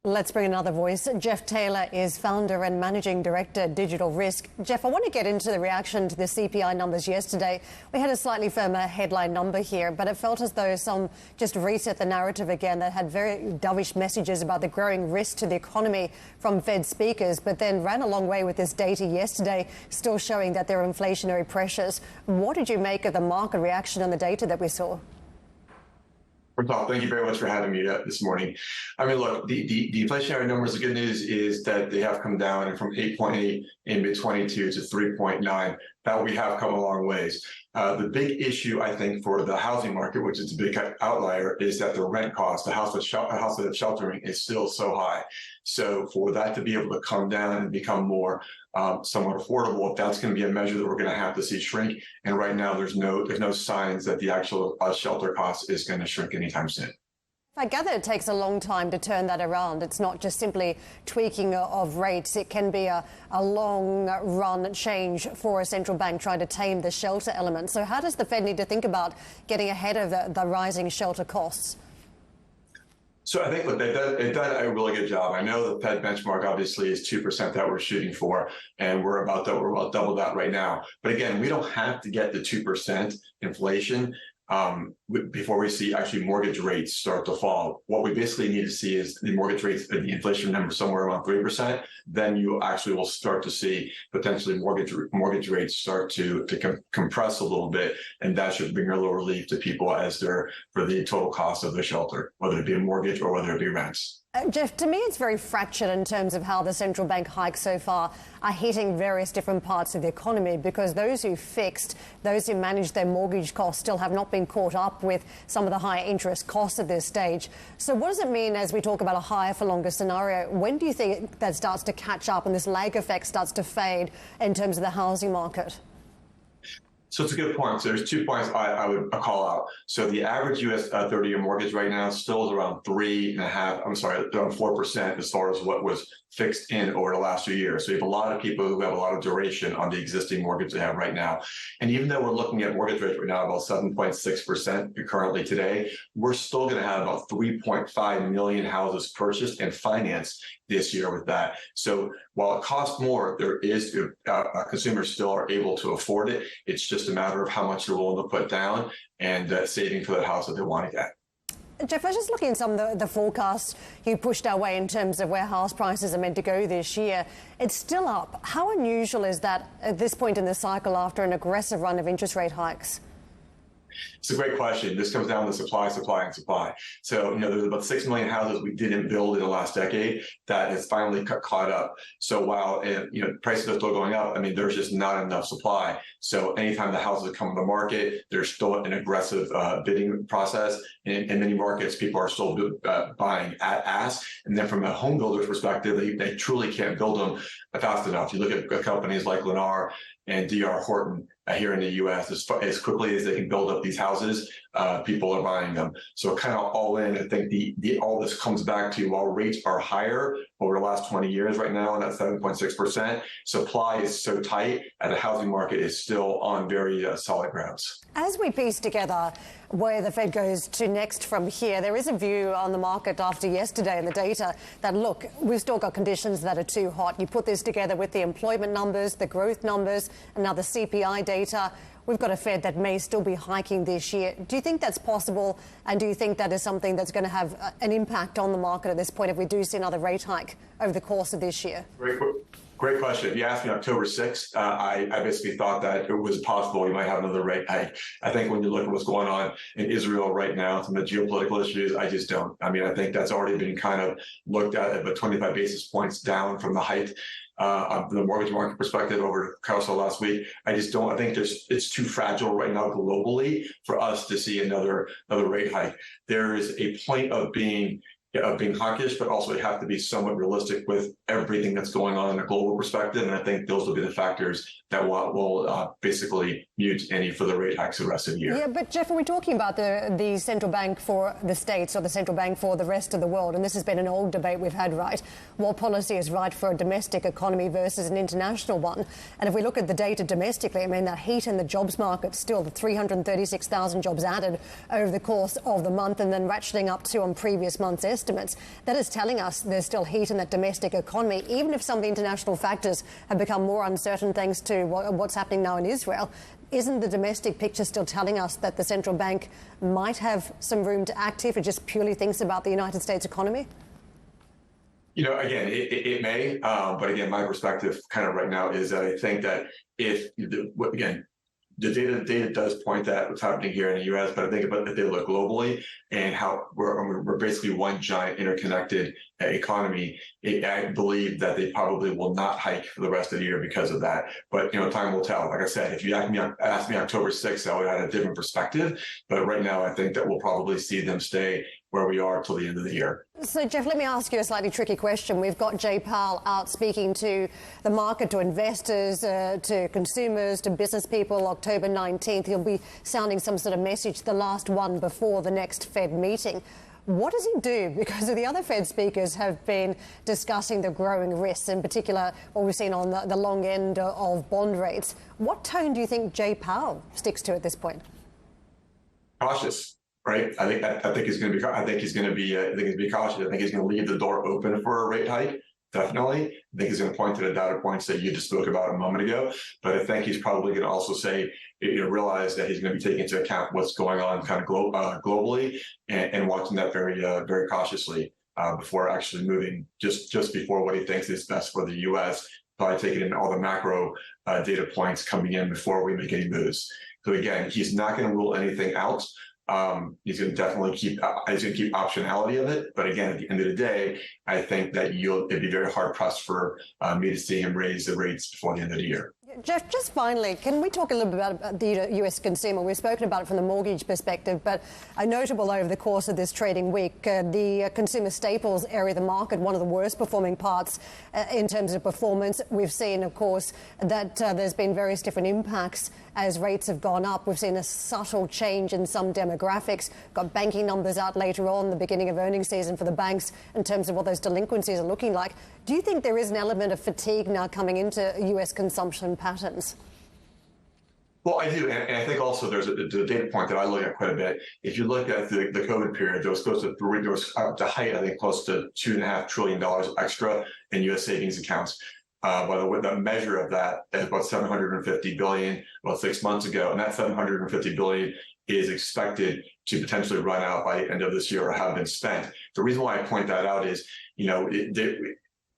Let's bring another voice. Jeff Taylor is founder and managing director, Digital Risk. Jeff, I want to get into the reaction to the CPI numbers yesterday. We had a slightly firmer headline number here, but it felt as though some just reset the narrative again that had very dovish messages about the growing risk to the economy from Fed speakers, but then ran a long way with this data yesterday, still showing that there are inflationary pressures. What did you make of the market reaction on the data that we saw? First off, thank you very much for having me this morning. I mean, look, the inflationary numbers, the good news is that they have come down from 8.8 in mid-22 to 3.9. That we have come a long ways. The big issue, I think, for the housing market, which is a big outlier, is that the rent cost, the house that's sheltering, is still so high. So for that to be able to come down and become more somewhat affordable, that's going to be a measure that we're going to have to see shrink. And right now, there's no signs that the actual shelter cost is going to shrink anytime soon. I gather it takes a long time to turn that around. It's not just simply tweaking of rates. It can be a long-run change for a central bank trying to tame the shelter element. So how does the Fed need to think about getting ahead of the rising shelter costs? So I think they've done a really good job. I know the Fed benchmark obviously is 2% that we're shooting for, and we're about double that right now. But again, we don't have to get to 2% inflation before we see actually mortgage rates start to fall. What we basically need to see is the mortgage rates, the inflation number somewhere around 3%. Then you actually will start to see potentially mortgage rates start to compress a little bit, and that should bring a little relief to people as they're for the total cost of the shelter, whether it be a mortgage or whether it be rents. Jeff, to me, it's very fractured in terms of how the central bank hikes so far are hitting various different parts of the economy, because those who fixed, those who managed their mortgage costs still have not been caught up with some of the higher interest costs at this stage. So what does it mean as we talk about a higher for longer scenario? When do you think that starts to catch up and this lag effect starts to fade in terms of the housing market? So it's a good point. So there's 2 points I would call out. So the average U.S. 30-year mortgage right now still is around 4% as far as what was fixed in over the last few years. So you have a lot of people who have a lot of duration on the existing mortgage they have right now. And even though we're looking at mortgage rates right now about 7.6% currently today, we're still going to have about 3.5 million houses purchased and financed this year with that. So while it costs more, there is consumers still are able to afford it. It's just a matter of how much they're willing to put down and saving for the house that they want to get. Jeff, I was just looking at some of the forecasts you pushed our way in terms of where house prices are meant to go this year. It's still up. How unusual is that at this point in the cycle after an aggressive run of interest rate hikes? It's a great question. This comes down to supply. So, there's about 6 million houses we didn't build in the last decade that has finally caught up. So while, prices are still going up, I mean, there's just not enough supply. So anytime the houses come to the market, there's still an aggressive bidding process. In many markets, people are still buying at ask. And then from a home builder's perspective, they truly can't build them fast enough. You look at companies like Lennar and D.R. Horton here in the U.S., as quickly as they can build up these houses, people are buying them. So kind of all in, I think all this comes back to, while rates are higher over the last 20 years right now, and that's 7.6%, supply is so tight and the housing market is still on very solid grounds. As we piece together where the Fed goes to next from here, there is a view on the market after yesterday and the data that, look, we've still got conditions that are too hot. You put this together with the employment numbers, the growth numbers, and now the CPI data. We've got a Fed that may still be hiking this year. Do you think that's possible? And do you think that is something that's going to have an impact on the market at this point if we do see another rate hike over the course of this year? Great question. If you asked me October 6th, I basically thought that it was possible we might have another rate hike. I think when you look at what's going on in Israel right now, some of the geopolitical issues, I just don't. I mean, I think that's already been kind of looked at, but 25 basis points down from the height of the mortgage market perspective over Carousel last week. I just don't. I think it's too fragile right now globally for us to see another rate hike. There is a point of being hawkish, but also you have to be somewhat realistic with everything that's going on in a global perspective. And I think those will be the factors that will basically mute any further rate hikes the rest of the year. Yeah, but Jeff, are we talking about the central bank for the States or the central bank for the rest of the world? And this has been an old debate we've had, right? What policy is right for a domestic economy versus an international one? And if we look at the data domestically, I mean, the heat in the jobs market still, the 336,000 jobs added over the course of the month and then ratcheting up to on previous months' estimates. estimates. That is telling us there's still heat in that domestic economy, even if some of the international factors have become more uncertain thanks to what's happening now in Israel. Isn't the domestic picture still telling us that the central bank might have some room to act if it just purely thinks about the United States economy? Again, it may, but again, my perspective kind of right now is that I think that the data does point that what's happening here in the U.S., but I think about if they look globally and how we're basically one giant interconnected economy. I believe that they probably will not hike for the rest of the year because of that. But time will tell. Like I said, if you asked me October 6th, I would have had a different perspective. But right now, I think that we'll probably see them stay where we are till the end of the year. So, Jeff, let me ask you a slightly tricky question. We've got Jay Powell out speaking to the market, to investors, to consumers, to business people, October 19th. He'll be sounding some sort of message, the last one before the next Fed meeting. What does he do? Because the other Fed speakers have been discussing the growing risks, in particular what we've seen on the long end of bond rates. What tone do you think Jay Powell sticks to at this point? Cautious. Right, I think he's going to be. I think he's going to be cautious. I think he's going to leave the door open for a rate hike. Definitely, I think he's going to point to the data points that you just spoke about a moment ago. But I think he's probably going to also say, realize that he's going to be taking into account what's going on kind of globally and watching that very cautiously before actually moving. Just before what he thinks is best for the U.S. Probably taking in all the macro data points coming in before we make any moves. So again, he's not going to rule anything out. He's going to definitely keep optionality of it. But again, at the end of the day, I think that it'd be very hard pressed for me to see him raise the rates before the end of the year. Jeff, just finally, can we talk a little bit about the U.S. consumer? We've spoken about it from the mortgage perspective, but notable over the course of this trading week, the consumer staples area of the market, one of the worst performing parts in terms of performance. We've seen, of course, that there's been various different impacts as rates have gone up. We've seen a subtle change in some demographics. Got banking numbers out later on, the beginning of earnings season for the banks in terms of what those delinquencies are looking like. Do you think there is an element of fatigue now coming into U.S. consumption patterns? Well, I do, and I think also there's a data point that I look at quite a bit. If you look at the COVID period, there was close to the height, I think, close to $2.5 trillion extra in U.S. savings accounts. By the measure of that is about $750 billion about 6 months ago, and that $750 billion is expected to potentially run out by the end of this year or have been spent. The reason why I point that out is,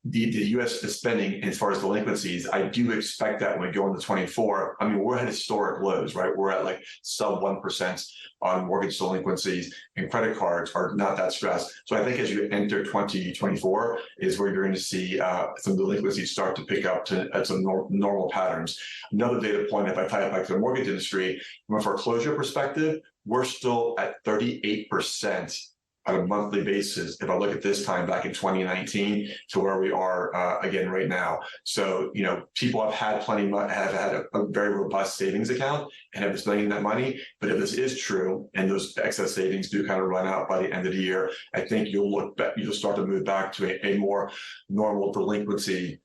the U.S. spending as far as delinquencies, I do expect that when we go into 24, I mean, we're at historic lows, right? We're at like sub 1% on mortgage delinquencies, and credit cards are not that stressed. So I think as you enter 2024 is where you're going to see some delinquencies start to pick up at some normal patterns. Another data point, if I tie it back to the mortgage industry, from a foreclosure perspective, we're still at 38% on a monthly basis, if I look at this time back in 2019 to where we are again right now. So, people have had have had a very robust savings account and have been spending that money. But if this is true and those excess savings do kind of run out by the end of the year, I think you'll start to move back to a more normal delinquency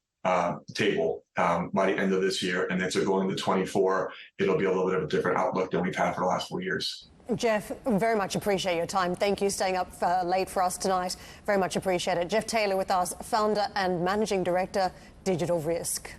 table by the end of this year. And then so going to 24, it'll be a little bit of a different outlook than we've had for the last 4 years. Jeff, very much appreciate your time. Thank you for staying up late for us tonight. Very much appreciate it. Jeff Taylor with us, founder and managing director, Digital Risk.